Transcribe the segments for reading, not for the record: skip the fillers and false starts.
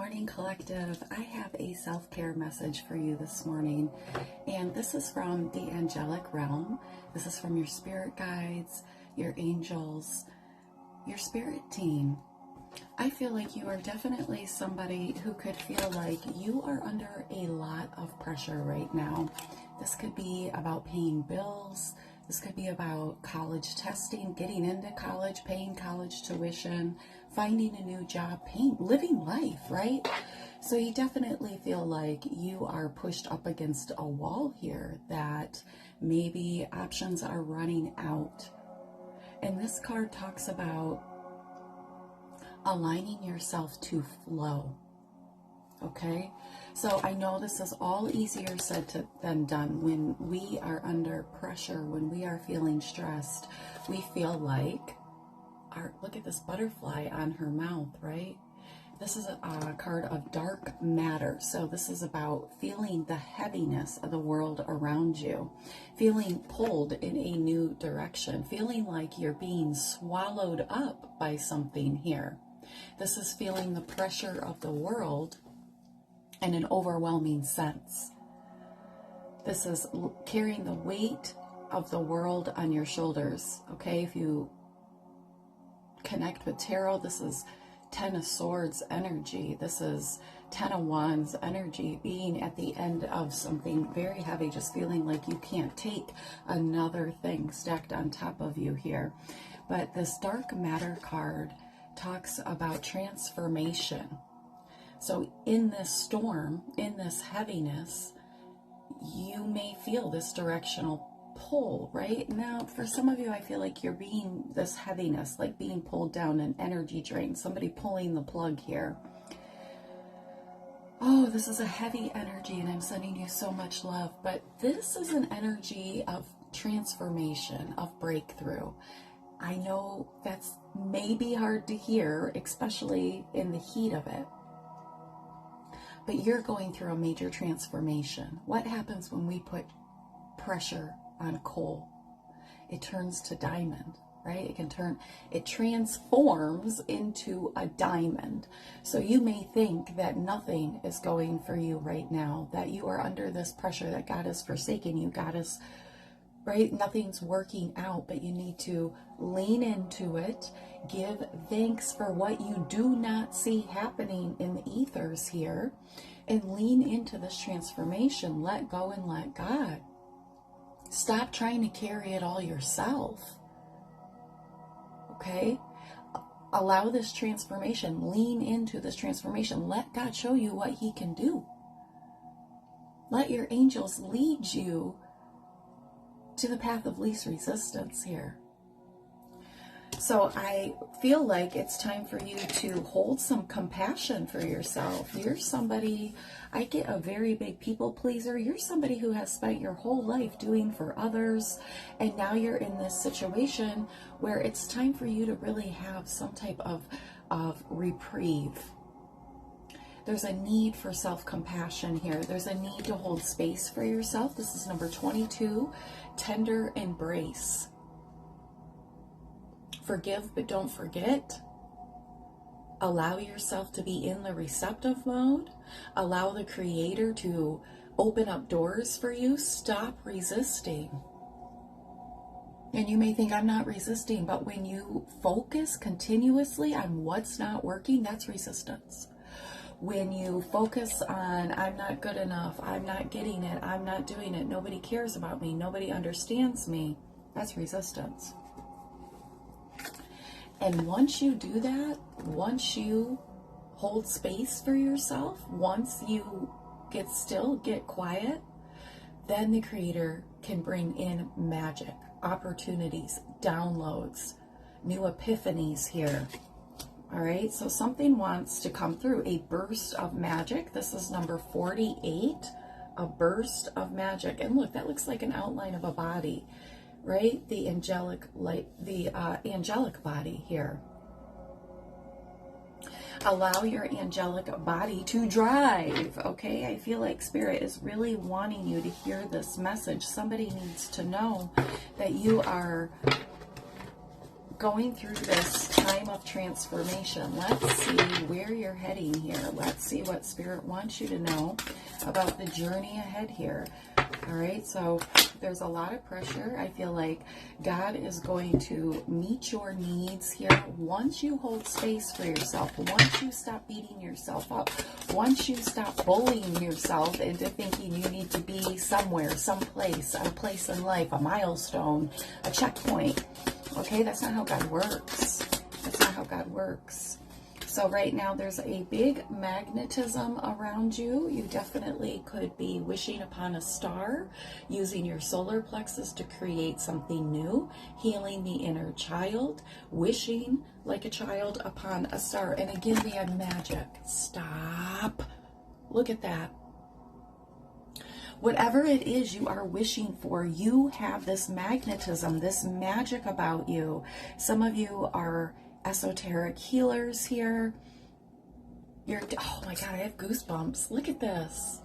morning, collective. I have a self-care message for you this morning, and this is from the angelic realm. This is from your spirit guides, your angels, your spirit team. I feel like you are definitely somebody who could feel like you are under a lot of pressure right now. This could be about paying bills. This could be about college testing, getting into college, paying college tuition, finding a new job, living life, right? So you definitely feel like you are pushed up against a wall here, that maybe options are running out. And this card talks about aligning yourself to flow. Okay, so I know this is all easier said than done. When we are under pressure, when we are feeling stressed, we feel like look at this butterfly on her mouth, right? This is a card of dark matter. So this is about feeling the heaviness of the world around you, feeling pulled in a new direction, feeling like you're being swallowed up by something here. This is feeling the pressure of the world in an overwhelming sense. This is carrying the weight of the world on your shoulders. Okay, if you connect with tarot, this is Ten of Swords energy. This is Ten of Wands energy, being at the end of something very heavy, just feeling like you can't take another thing stacked on top of you here. But this dark matter card talks about transformation. So in this storm, in this heaviness, you may feel this directional pull, right? Now, for some of you, I feel like you're being this heaviness, like being pulled down, an energy drain, somebody pulling the plug here. Oh, this is a heavy energy, and I'm sending you so much love. But this is an energy of transformation, of breakthrough. I know that's maybe hard to hear, especially in the heat of it. But you're going through a major transformation. What happens when we put pressure on coal? It turns to diamond, right? It transforms into a diamond. So you may think that nothing is going for you right now, that you are under this pressure, that God has forsaken you, God is, right? Nothing's working out, but you need to lean into it. Give thanks for what you do not see happening in the ethers here, and lean into this transformation. Let go and let God. Stop trying to carry it all yourself. Okay? Allow this transformation. Lean into this transformation. Let God show you what He can do. Let your angels lead you to the path of least resistance here. So I feel like it's time for you to hold some compassion for yourself. You're somebody, I get a very big people pleaser. You're somebody who has spent your whole life doing for others, and now you're in this situation where it's time for you to really have some type of reprieve. There's a need for self-compassion here. There's a need to hold space for yourself. This is number 22, tender embrace. Forgive, but don't forget. Allow yourself to be in the receptive mode. Allow the Creator to open up doors for you. Stop resisting. And you may think, I'm not resisting, but when you focus continuously on what's not working, that's resistance. When you focus on, I'm not good enough, I'm not getting it, I'm not doing it, nobody cares about me, nobody understands me, that's resistance. And once you do that, once you hold space for yourself, once you get still, get quiet, then the Creator can bring in magic, opportunities, downloads, new epiphanies here. All right, so something wants to come through, a burst of magic. This is number 48, a burst of magic. And look, that looks like an outline of a body, right? The angelic light, the angelic body here. Allow your angelic body to drive, okay? I feel like Spirit is really wanting you to hear this message. Somebody needs to know that you are going through this time of transformation. Let's see where you're heading here. Let's see what Spirit wants you to know about the journey ahead here. All right, so there's a lot of pressure. I feel like God is going to meet your needs here once you hold space for yourself, once you stop beating yourself up, once you stop bullying yourself into thinking you need to be somewhere, someplace, a place in life, a milestone, a checkpoint. Okay, that's not how God works. That's not how God works. So right now there's a big magnetism around you. You definitely could be wishing upon a star, using your solar plexus to create something new, healing the inner child, wishing like a child upon a star. And again, we have magic. Stop. Look at that. Whatever it is you are wishing for, you have this magnetism, this magic about you. Some of you are esoteric healers here. Oh my God, I have goosebumps. Look at this.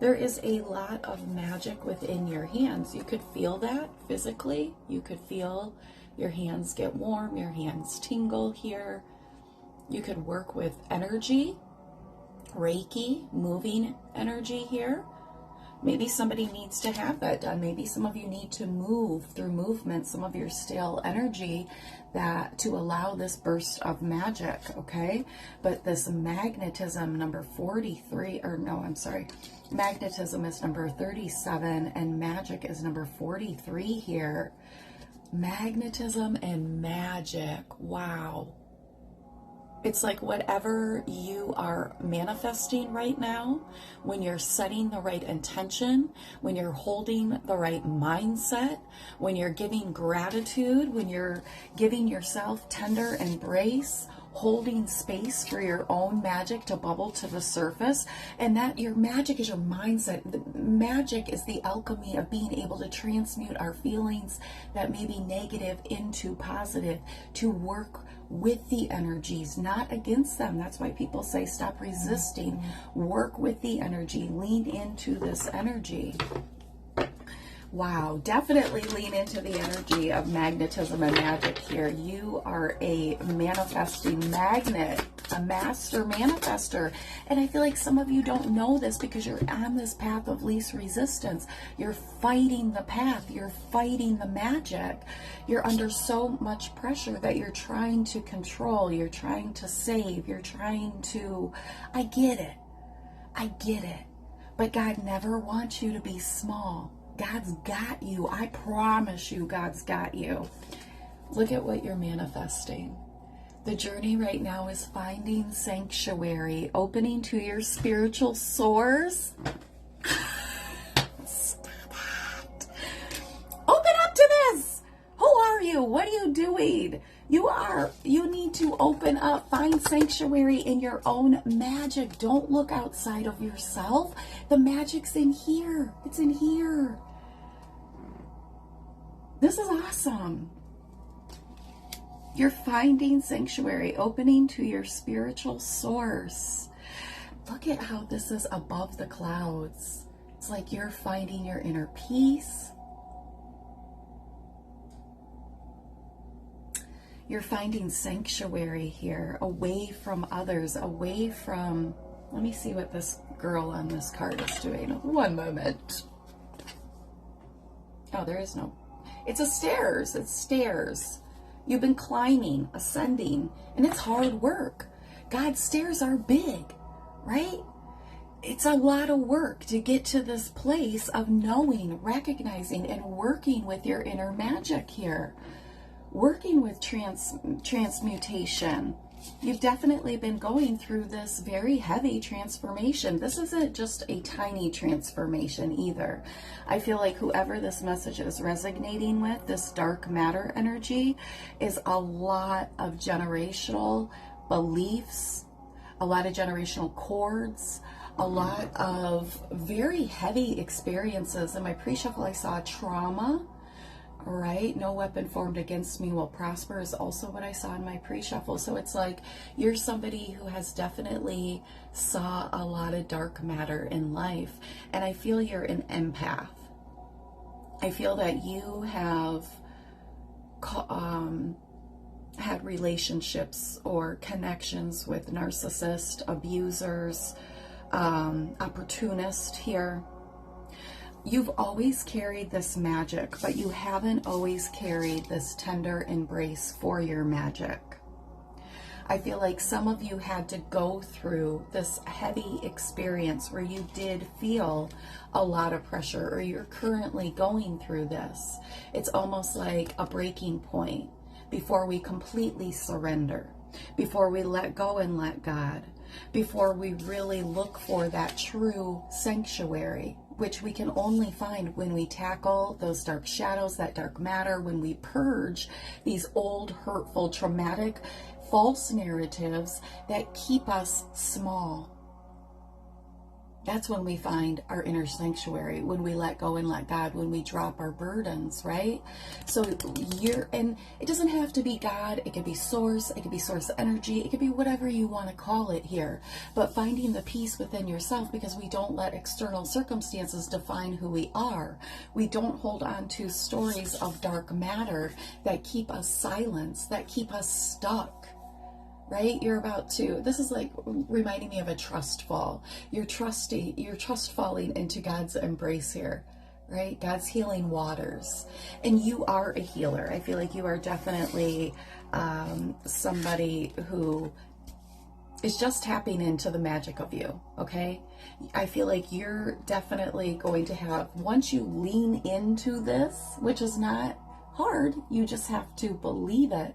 There is a lot of magic within your hands. You could feel that physically. You could feel your hands get warm, your hands tingle here. You could work with energy, Reiki, moving energy here. Maybe somebody needs to have that done. Maybe some of you need to move through movement, some of your stale energy that to allow this burst of magic, okay? But this magnetism, number 43, or no, I'm sorry. Magnetism is number 37 and magic is number 43 here. Magnetism and magic, wow. It's like whatever you are manifesting right now, when you're setting the right intention, when you're holding the right mindset, when you're giving gratitude, when you're giving yourself tender embrace, holding space for your own magic to bubble to the surface, and that your magic is your mindset. The magic is the alchemy of being able to transmute our feelings that may be negative into positive, to work with the energies, not against them. That's why people say stop resisting. Work with the energy. Lean into this energy. Wow, definitely lean into the energy of magnetism and magic here. You are a manifesting magnet, a master manifester. And I feel like some of you don't know this because you're on this path of least resistance. You're fighting the path. You're fighting the magic. You're under so much pressure that you're trying to control. You're trying to save. You're trying to... I get it. I get it. But God never wants you to be small. God's got you. I promise you, God's got you. Look at what you're manifesting. The journey right now is finding sanctuary, opening to your spiritual source. Stop it. Open up to this. Who are you? What are you doing? You need to open up, find sanctuary in your own magic. Don't look outside of yourself. The magic's in here. It's in here. This is awesome. You're finding sanctuary, opening to your spiritual source. Look at how this is above the clouds. It's like you're finding your inner peace. You're finding sanctuary here, away from others, away from... Let me see what this girl on this card is doing. One moment. Oh, there is no... It's a stairs. It's stairs. You've been climbing, ascending, and it's hard work. God's stairs are big, right? It's a lot of work to get to this place of knowing, recognizing, and working with your inner magic here. Working with transmutation. You've definitely been going through this very heavy transformation. This isn't just a tiny transformation either. I feel like whoever this message is resonating with, this dark matter energy, is a lot of generational beliefs, a lot of generational cords, a lot of very heavy experiences. In my pre-shuffle, I saw trauma. Right? No weapon formed against me will prosper is also what I saw in my pre-shuffle. So it's like you're somebody who has definitely saw a lot of dark matter in life. And I feel you're an empath. I feel that you have had relationships or connections with narcissists, abusers, opportunists here. You've always carried this magic, but you haven't always carried this tender embrace for your magic. I feel like some of you had to go through this heavy experience where you did feel a lot of pressure, or you're currently going through this. It's almost like a breaking point before we completely surrender, before we let go and let God, before we really look for that true sanctuary, which we can only find when we tackle those dark shadows, that dark matter, when we purge these old, hurtful, traumatic, false narratives that keep us small. That's when we find our inner sanctuary, when we let go and let God, when we drop our burdens, right? So and it doesn't have to be God. It could be source. It could be source energy. It could be whatever you want to call it here. But finding the peace within yourself, because we don't let external circumstances define who we are. We don't hold on to stories of dark matter that keep us silenced, that keep us stuck. Right? This is like reminding me of a trust fall. You're trust falling into God's embrace here, right? God's healing waters. And you are a healer. I feel like you are definitely somebody who is just tapping into the magic of you, okay? I feel like you're definitely going to have, once you lean into this, which is not hard, you just have to believe it.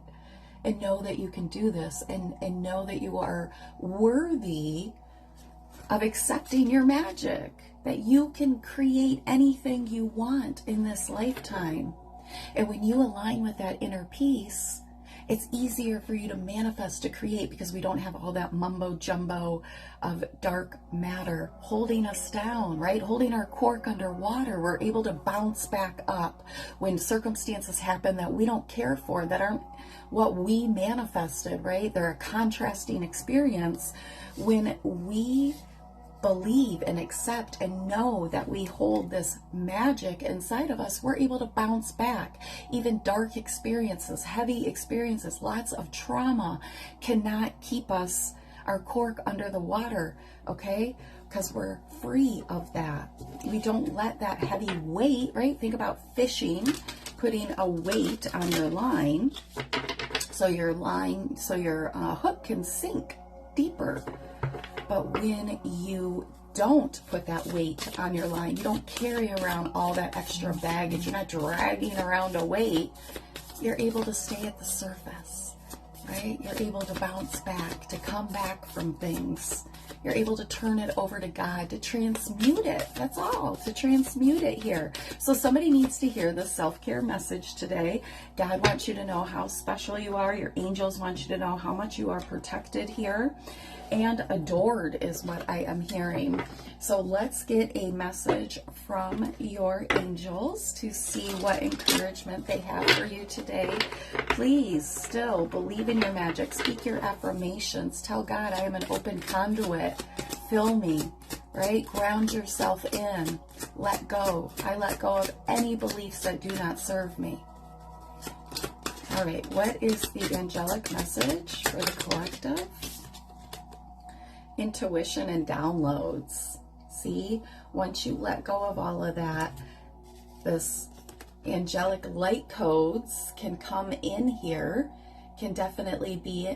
And know that you can do this, and know that you are worthy of accepting your magic, that you can create anything you want in this lifetime. And when you align with that inner peace, it's easier for you to manifest, to create, because we don't have all that mumbo jumbo of dark matter holding us down, right? Holding our cork underwater. We're able to bounce back up when circumstances happen that we don't care for, that aren't what we manifested, right? They're a contrasting experience. When we believe and accept and know that we hold this magic inside of us, we're able to bounce back. Even dark experiences, heavy experiences, lots of trauma cannot keep us, our cork, under the water, okay? Because we're free of that. We don't let that heavy weight, right? Think about fishing, putting a weight on your line so your hook can sink deeper. But when you don't put that weight on your line, you don't carry around all that extra baggage, you're not dragging around a weight, you're able to stay at the surface, right? You're able to bounce back, to come back from things. You're able to turn it over to God, to transmute it. That's all, to transmute it here. So somebody needs to hear this self-care message today. God wants you to know how special you are. Your angels want you to know how much you are protected here. And adored is what I am hearing. So let's get a message from your angels to see what encouragement they have for you today. Please still believe in your magic. Speak your affirmations. Tell God, I am an open conduit. Fill me, right? Ground yourself in. Let go. I let go of any beliefs that do not serve me. All right, what is the angelic message for the collective? Intuition and downloads. See, once you let go of all of that, this angelic light codes can come in here, can definitely be.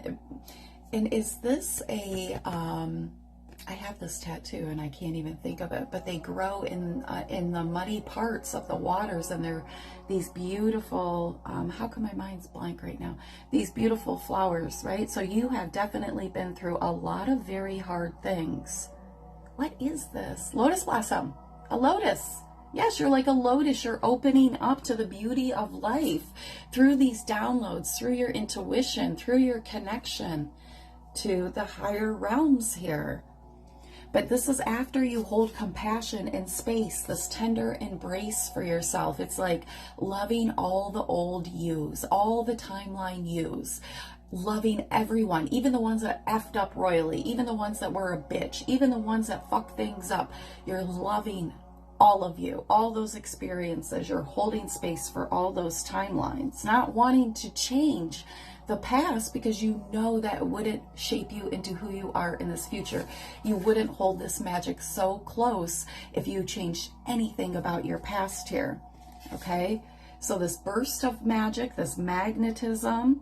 And is this a I have this tattoo and I can't even think of it, but they grow in the muddy parts of the waters, and they're these beautiful, how come my mind's blank right now? These beautiful flowers, right? So you have definitely been through a lot of very hard things. What is this? Lotus blossom, a lotus. Yes, you're like a lotus. You're opening up to the beauty of life through these downloads, through your intuition, through your connection to the higher realms here. But this is after you hold compassion and space, this tender embrace for yourself. It's like loving all the old yous, all the timeline yous, loving everyone, even the ones that effed up royally, even the ones that were a bitch, even the ones that fucked things up. You're loving all of you, all those experiences. You're holding space for all those timelines, not wanting to change the past because you know that it wouldn't shape you into who you are in this future. You wouldn't hold this magic so close if you changed anything about your past here. Okay? So this burst of magic, this magnetism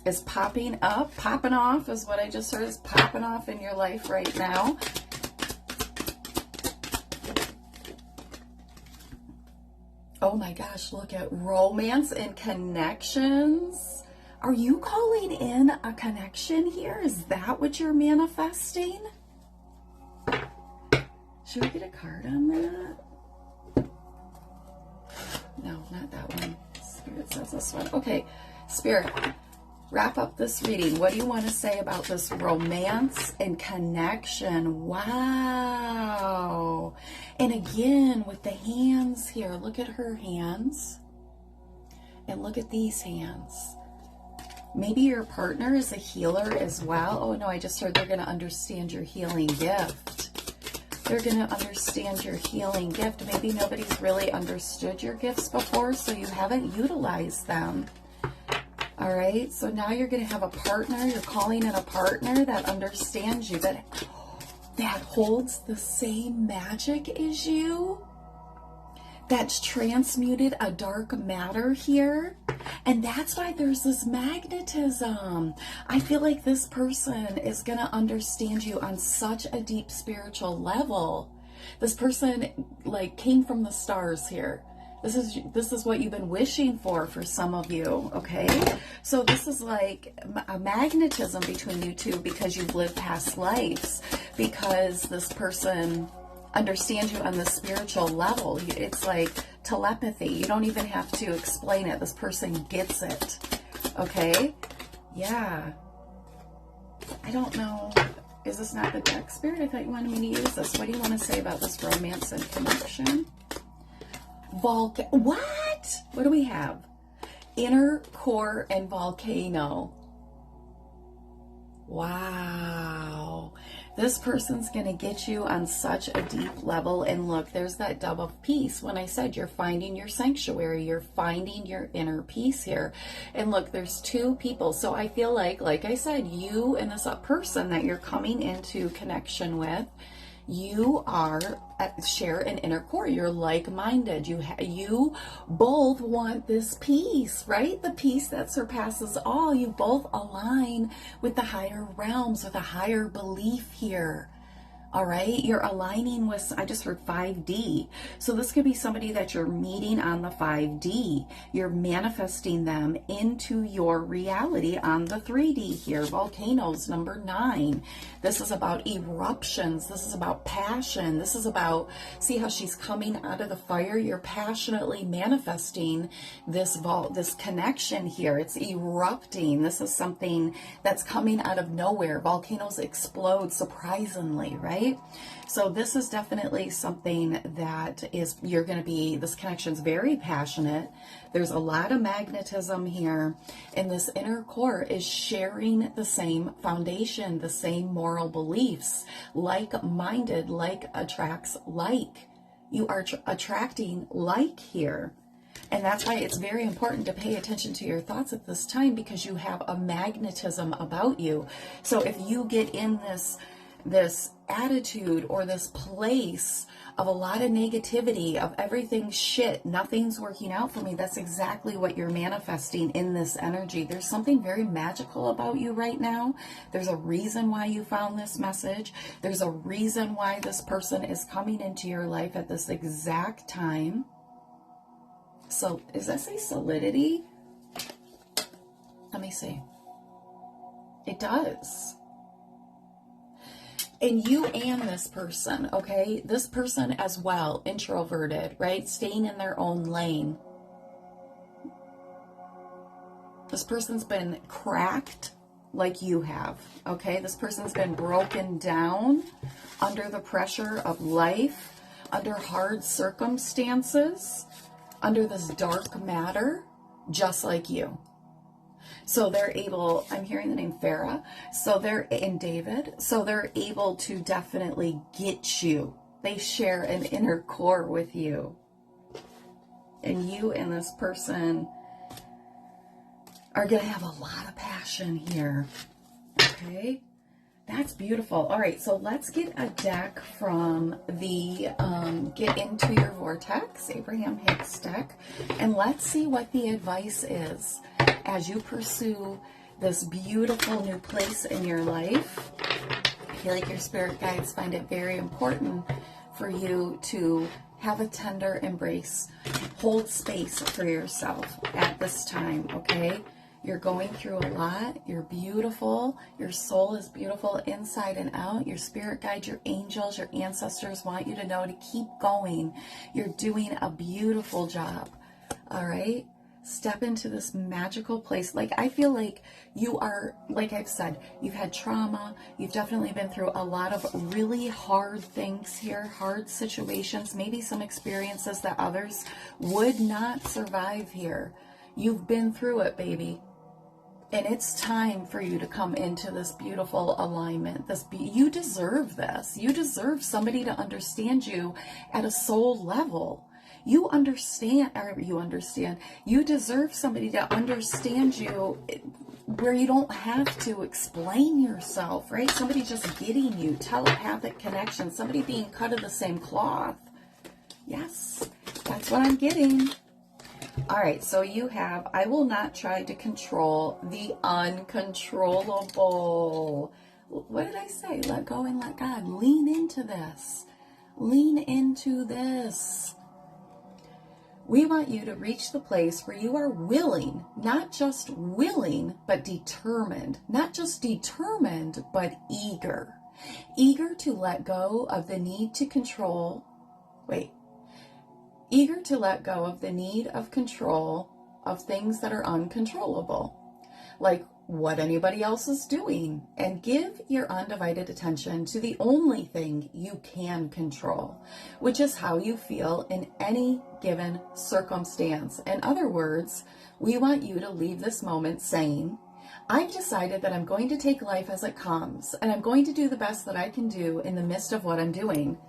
is popping up, popping off is what I just heard, is popping off in your life right now. Oh my gosh, look at romance and connections. Are you calling in a connection here? Is that what you're manifesting? Should we get a card on that? No, not that one. Spirit says this one. Okay, Spirit, wrap up this reading. What do you want to say about this romance and connection? Wow. And again, with the hands here, look at her hands and look at these hands. Maybe your partner is a healer as well. Oh no, I just heard they're going to understand your healing gift. They're going to understand your healing gift. Maybe nobody's really understood your gifts before, so you haven't utilized them. All right, so now you're going to have a partner. You're calling in a partner that understands you, that holds the same magic as you, that's transmuted a dark matter here. And that's why there's this magnetism. I feel like this person is going to understand you on such a deep spiritual level. This person like came from the stars here. This is what you've been wishing for some of you, okay? So this is like a magnetism between you two because you've lived past lives, because this person understands you on the spiritual level. It's like telepathy. You don't even have to explain it. This person gets it, okay? Yeah. I don't know. Is this not the deck, Spirit? I thought you wanted me to use this. What do you want to say about this romance and connection? What? What do we have? Inner core and volcano. Wow. This person's going to get you on such a deep level. And look, there's that dove of peace. When I said you're finding your sanctuary, you're finding your inner peace here. And look, there's two people. So I feel like I said, you and this person that you're coming into connection with, you share an inner core. You're like-minded. You both want this peace, right? The peace that surpasses all. You both align with the higher realms, with a higher belief here. All right, you're aligning with, I just heard 5D. So this could be somebody that you're meeting on the 5D. You're manifesting them into your reality on the 3D here. Volcanoes, number 9. This is about eruptions. This is about passion. This is about, see how she's coming out of the fire? You're passionately manifesting this connection here. It's erupting. This is something that's coming out of nowhere. Volcanoes explode surprisingly, right? So this is definitely something that you're going to be, this connection's very passionate. There's a lot of magnetism here, and this inner core is sharing the same foundation, the same moral beliefs. Like-minded, like attracts like. You are attracting like here. And that's why it's very important to pay attention to your thoughts at this time, because you have a magnetism about you. So if you get in this attitude or this place of a lot of negativity, of everything shit, nothing's working out for me, that's exactly what you're manifesting in this energy. There's something very magical about you right now. There's a reason why you found this message. There's a reason why this person is coming into your life at this exact time. So does that say solidity? Let me see. It does. And you and this person, okay? This person as well, introverted, right? Staying in their own lane. This person's been cracked like you have, okay? This person's been broken down under the pressure of life, under hard circumstances, under this dark matter, just like you. So they're able, I'm hearing the name Farah, and David, so they're able to definitely get you. They share an inner core with you. And you and this person are going to have a lot of passion here. Okay? That's beautiful. All right, so let's get a deck from the Get Into Your Vortex, Abraham Hicks deck, and let's see what the advice is as you pursue this beautiful new place in your life. I feel like your spirit guides find it very important for you to have a tender embrace, hold space for yourself at this time, okay? You're going through a lot. You're beautiful. Your soul is beautiful inside and out. Your spirit guides, your angels, your ancestors want you to know to keep going. You're doing a beautiful job. All right? Step into this magical place. Like, I feel like you are, like I've said, you've had trauma. You've definitely been through a lot of really hard things here, hard situations, maybe some experiences that others would not survive here. You've been through it, baby. And it's time for you to come into this beautiful alignment. You deserve this. You deserve somebody to understand you at a soul level. You deserve somebody to understand you where you don't have to explain yourself, right? Somebody just getting you, telepathic connection, somebody being cut of the same cloth. Yes, that's what I'm getting. All right, so you have, I will not try to control the uncontrollable. What did I say? Let go and let God. Lean into this. Lean into this. We want you to reach the place where you are willing, not just willing, but determined. Not just determined, but eager. Eager to let go of the need to control. Eager to let go of the need of control of things that are uncontrollable, like what anybody else is doing, and give your undivided attention to the only thing you can control, which is how you feel in any given circumstance. In other words, we want you to leave this moment saying, I've decided that I'm going to take life as it comes, and I'm going to do the best that I can do in the midst of what I'm doing.